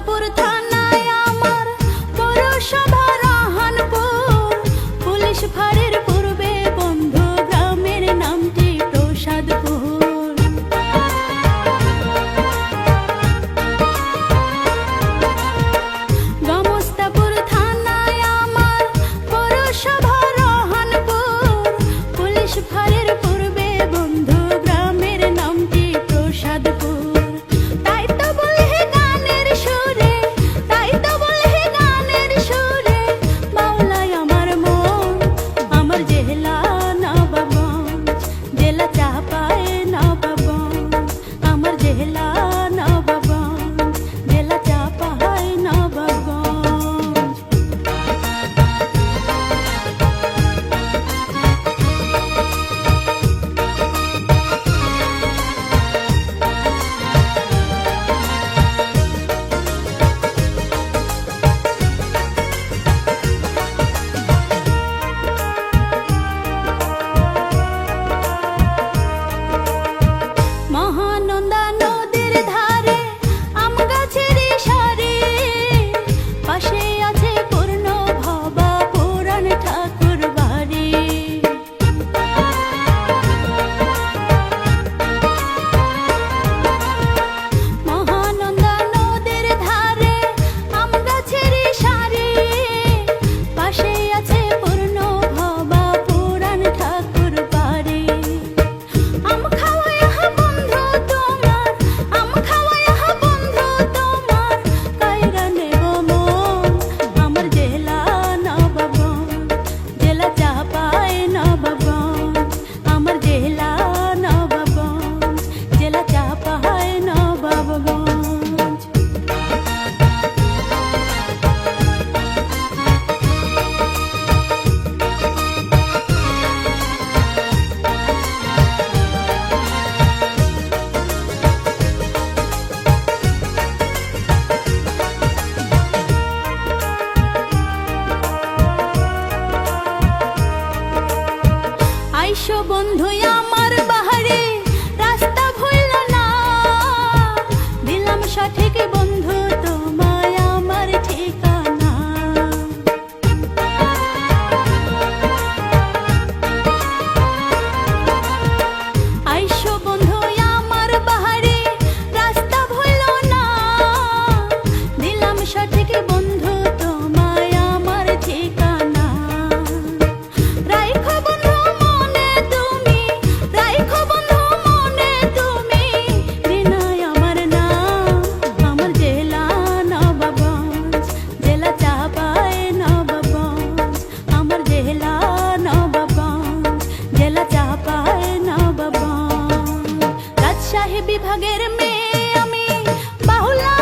গমস্তাপুর থানায় আমার পৌরসভা রাহানপুর, পুলিশ ফাঁড়ির পূর্বে বন্ধু গ্রামের নামটি প্রসাদপুর। গমস্তাপুর থানায় আমার পৌরসভা রাহানপুর, পুলিশ ফাঁড়ির পূর্বে বন্ধু গ্রামের নামটি প্রসাদপুর। বন্ধু আমার বাহারে রাস্তা ভুলল না, দিলাম সঠিক বন্ধু তোমায় আমার ঠিকানা। আইসো বন্ধু আমার বাহারে রাস্তা ভুলল না, দিলাম সঠিক বন্ধু তোমায় আমার ঠিকানা। রাইখো বন্ধু বিভাগের মেয়ে আমি বাহুলা